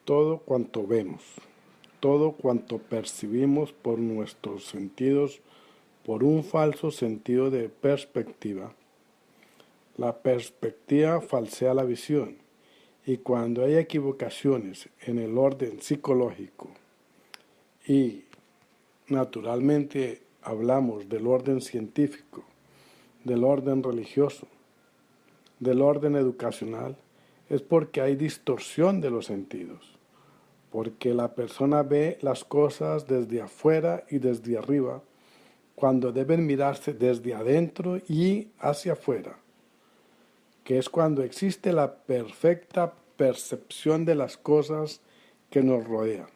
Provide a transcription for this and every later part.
todo cuanto vemos, todo cuanto percibimos por nuestros sentidos, por un falso sentido de perspectiva. La perspectiva falsea la visión, y cuando hay equivocaciones en el orden psicológico, y naturalmente hablamos del orden científico, del orden religioso, del orden educacional, es porque hay distorsión de los sentidos, porque la persona ve las cosas desde afuera y desde arriba, cuando deben mirarse desde adentro y hacia afuera, que es cuando existe la perfecta percepción de las cosas que nos rodean.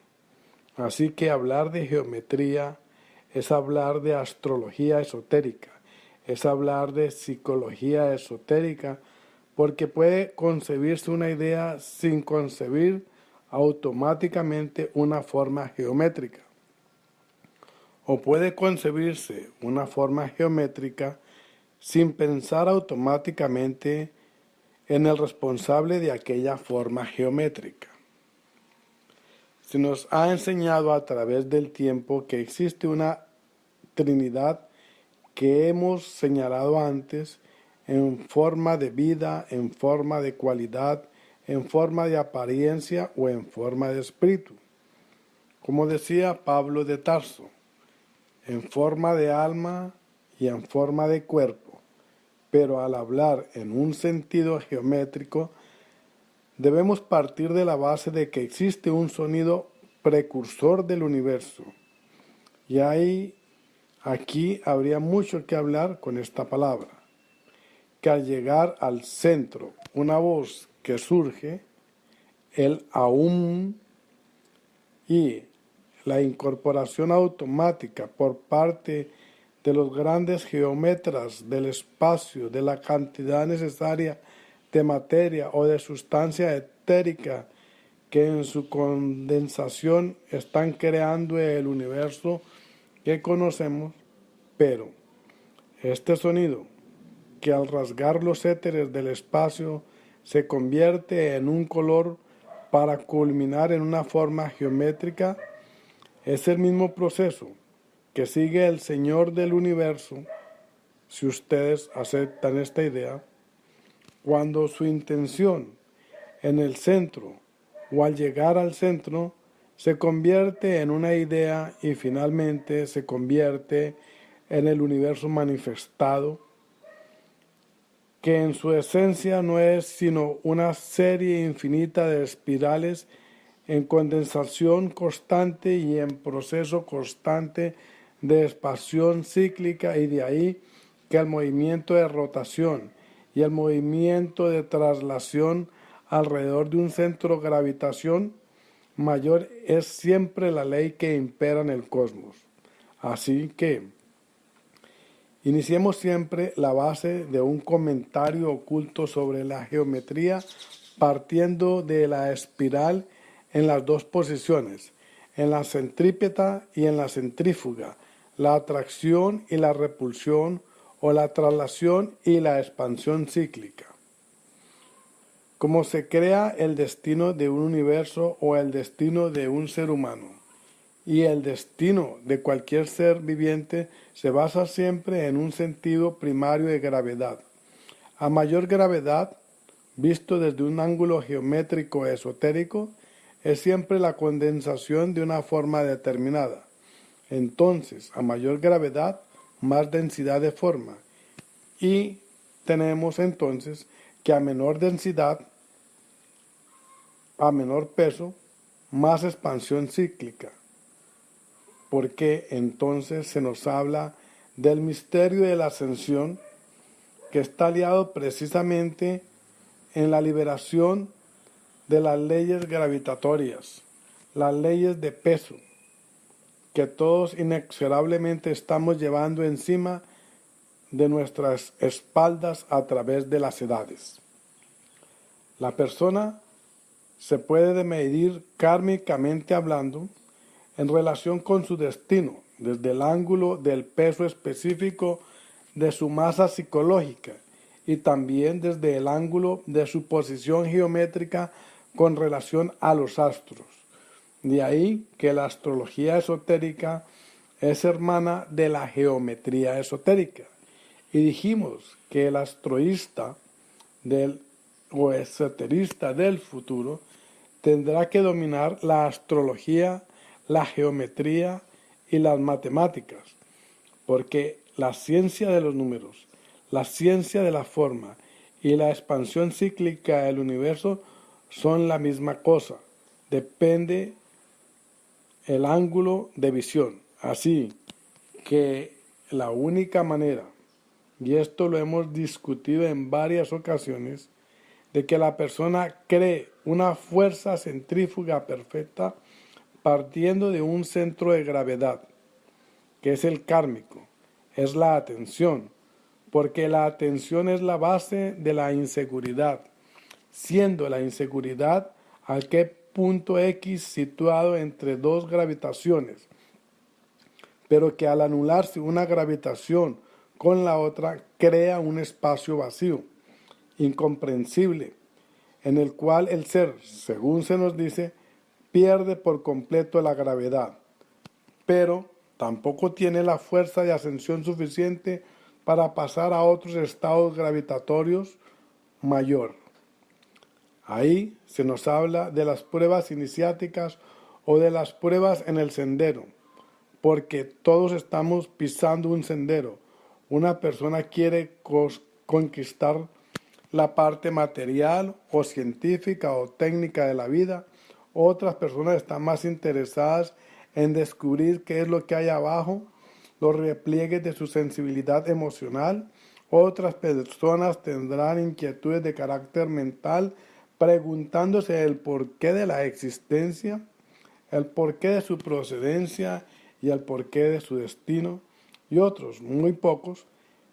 Así que hablar de geometría es hablar de astrología esotérica, es hablar de psicología esotérica, porque puede concebirse una idea sin concebir automáticamente una forma geométrica. O puede concebirse una forma geométrica sin pensar automáticamente en el responsable de aquella forma geométrica. Se nos ha enseñado a través del tiempo que existe una Trinidad que hemos señalado antes en forma de vida, en forma de cualidad, en forma de apariencia o en forma de espíritu. Como decía Pablo de Tarso, en forma de alma y en forma de cuerpo, pero al hablar en un sentido geométrico, debemos partir de la base de que existe un sonido precursor del universo. Y aquí habría mucho que hablar con esta palabra, que al llegar al centro, una voz que surge, el aún, y la incorporación automática por parte de los grandes geómetras del espacio, de la cantidad necesaria de materia o de sustancia etérica que en su condensación están creando el universo que conocemos, pero este sonido, que al rasgar los éteres del espacio se convierte en un color para culminar en una forma geométrica, es el mismo proceso que sigue el Señor del universo, si ustedes aceptan esta idea, cuando su intención en el centro o al llegar al centro se convierte en una idea y finalmente se convierte en el universo manifestado, que en su esencia no es sino una serie infinita de espirales en condensación constante y en proceso constante de expansión cíclica, y de ahí que el movimiento de rotación y el movimiento de traslación alrededor de un centro de gravitación mayor es siempre la ley que impera en el cosmos. Así que iniciemos siempre la base de un comentario oculto sobre la geometría partiendo de la espiral en las dos posiciones, en la centrípeta y en la centrífuga, la atracción y la repulsión, o la traslación y la expansión cíclica. Como se crea el destino de un universo o el destino de un ser humano, y el destino de cualquier ser viviente se basa siempre en un sentido primario de gravedad. A mayor gravedad, visto desde un ángulo geométrico esotérico, es siempre la condensación de una forma determinada. Entonces, a mayor gravedad, más densidad de forma. Y tenemos entonces que a menor densidad, a menor peso, más expansión cíclica. Porque entonces se nos habla del misterio de la ascensión, que está aliado precisamente en la liberación de las leyes gravitatorias, las leyes de peso, que todos inexorablemente estamos llevando encima de nuestras espaldas a través de las edades. La persona se puede medir kármicamente hablando en relación con su destino, desde el ángulo del peso específico de su masa psicológica y también desde el ángulo de su posición geométrica con relación a los astros. De ahí que la astrología esotérica es hermana de la geometría esotérica. Y dijimos que el astroísta o esoterista del futuro tendrá que dominar la astrología, la geometría y las matemáticas, porque la ciencia de los números, la ciencia de la forma y la expansión cíclica del universo son la misma cosa. Depende el ángulo de visión. Así que la única manera, y esto lo hemos discutido en varias ocasiones, de que la persona cree una fuerza centrífuga perfecta partiendo de un centro de gravedad, que es el kármico, es la atención, porque la atención es la base de la inseguridad, siendo la inseguridad aquel punto X situado entre dos gravitaciones, pero que al anularse una gravitación con la otra crea un espacio vacío, incomprensible, en el cual el ser, según se nos dice, pierde por completo la gravedad, pero tampoco tiene la fuerza de ascensión suficiente para pasar a otros estados gravitatorios mayor. Ahí se nos habla de las pruebas iniciáticas o de las pruebas en el sendero, porque todos estamos pisando un sendero. Una persona quiere conquistar la parte material o científica o técnica de la vida. Otras personas están más interesadas en descubrir qué es lo que hay abajo, los repliegues de su sensibilidad emocional. Otras personas tendrán inquietudes de carácter mental, preguntándose el porqué de la existencia, el porqué de su procedencia y el porqué de su destino. Y otros, muy pocos,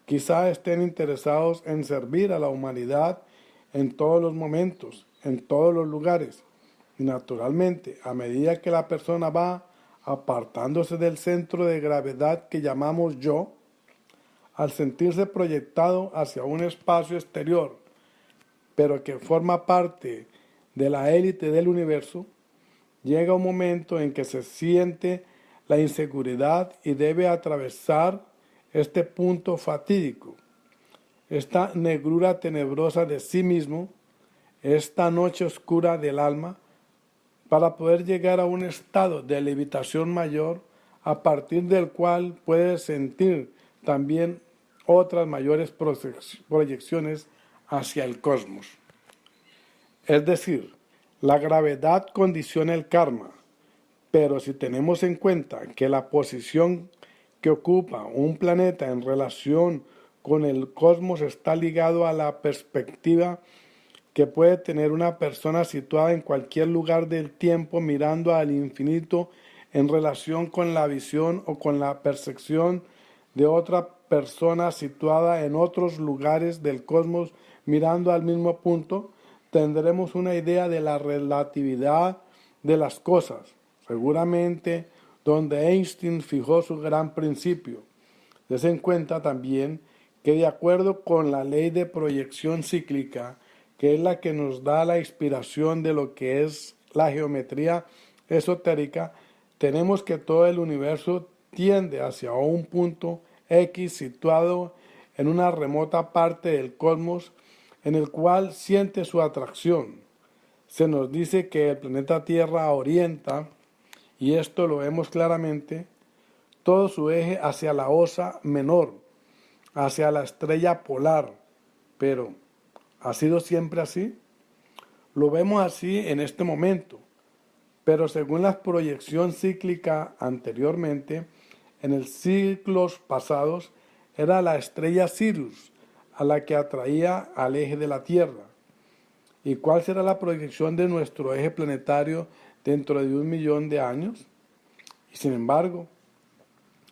quizá estén interesados en servir a la humanidad en todos los momentos, en todos los lugares. Y naturalmente, a medida que la persona va apartándose del centro de gravedad que llamamos yo, al sentirse proyectado hacia un espacio exterior, pero que forma parte de la élite del universo, llega un momento en que se siente la inseguridad y debe atravesar este punto fatídico, esta negrura tenebrosa de sí mismo, esta noche oscura del alma, para poder llegar a un estado de levitación mayor, a partir del cual puede sentir también otras mayores proyecciones hacia el cosmos. Es decir, la gravedad condiciona el karma, pero si tenemos en cuenta que la posición que ocupa un planeta en relación con el cosmos está ligado a la perspectiva que puede tener una persona situada en cualquier lugar del tiempo mirando al infinito en relación con la visión o con la percepción de otra persona situada en otros lugares del cosmos mirando al mismo punto, tendremos una idea de la relatividad de las cosas, seguramente donde Einstein fijó su gran principio. Des en cuenta también que de acuerdo con la ley de proyección cíclica, que es la que nos da la inspiración de lo que es la geometría esotérica, tenemos que todo el universo tiende hacia un punto X situado en una remota parte del cosmos en el cual siente su atracción. Se nos dice que el planeta Tierra orienta, y esto lo vemos claramente, todo su eje hacia la Osa Menor, hacia la estrella polar. Pero, ¿ha sido siempre así? Lo vemos así en este momento, pero según la proyección cíclica anteriormente, en los ciclos pasados, era la estrella Sirius a la que atraía al eje de la Tierra. ¿Y cuál será la proyección de nuestro eje planetario dentro de 1.000.000 de años? Y sin embargo,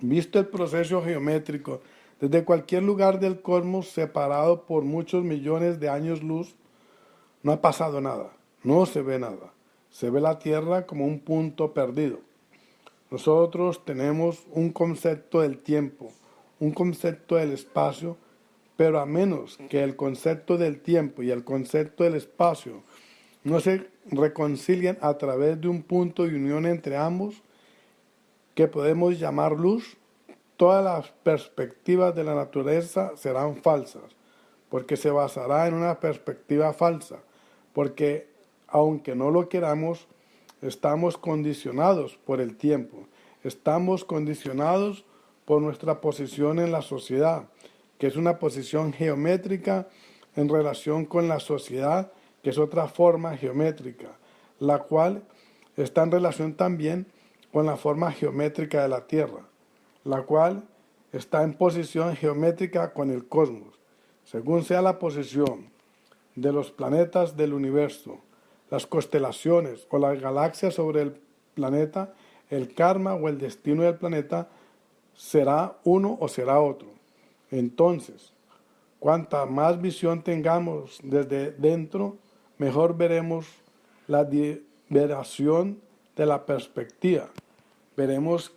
visto el proceso geométrico, desde cualquier lugar del cosmos separado por muchos millones de años luz, no ha pasado nada, no se ve nada. Se ve la Tierra como un punto perdido. Nosotros tenemos un concepto del tiempo, un concepto del espacio, pero a menos que el concepto del tiempo y el concepto del espacio no se reconcilian a través de un punto de unión entre ambos que podemos llamar luz, todas las perspectivas de la naturaleza serán falsas, porque se basará en una perspectiva falsa, porque aunque no lo queramos, estamos condicionados por el tiempo, estamos condicionados por nuestra posición en la sociedad, que es una posición geométrica en relación con la sociedad, que es otra forma geométrica, la cual está en relación también con la forma geométrica de la Tierra, la cual está en posición geométrica con el cosmos. Según sea la posición de los planetas del universo, las constelaciones o las galaxias sobre el planeta, el karma o el destino del planeta será uno o será otro. Entonces, cuanta más visión tengamos desde dentro, mejor veremos la liberación de la perspectiva. Veremos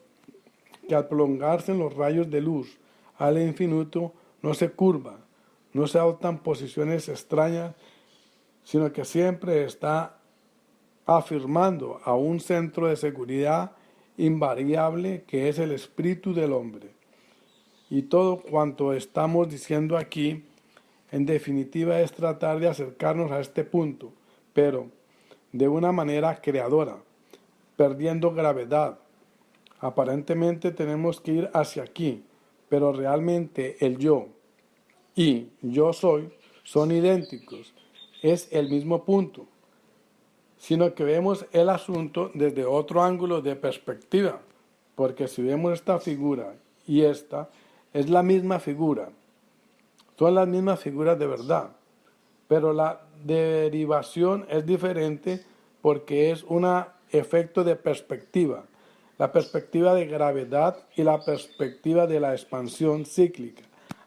que al prolongarse en los rayos de luz al infinito no se curva, no se adoptan posiciones extrañas, sino que siempre está afirmando a un centro de seguridad invariable que es el espíritu del hombre. Y todo cuanto estamos diciendo aquí, en definitiva, es tratar de acercarnos a este punto, pero de una manera creadora, perdiendo gravedad. Aparentemente tenemos que ir hacia aquí, pero realmente el yo y yo soy son idénticos, es el mismo punto, sino que vemos el asunto desde otro ángulo de perspectiva, porque si vemos esta figura y esta, es la misma figura, son las mismas figuras de verdad, pero la derivación es diferente porque es un efecto de perspectiva, la perspectiva de gravedad y la perspectiva de la expansión cíclica.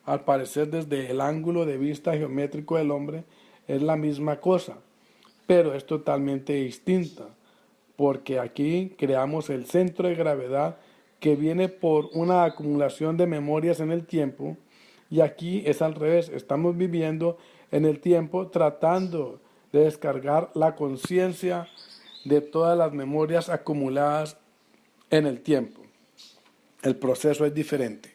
Al parecer, desde el ángulo de vista geométrico del hombre, es la misma cosa, pero es totalmente distinta, porque aquí creamos el centro de gravedad que viene por una acumulación de memorias en el tiempo, y aquí es al revés, estamos viviendo en el tiempo tratando de descargar la conciencia de todas las memorias acumuladas en el tiempo. El proceso es diferente.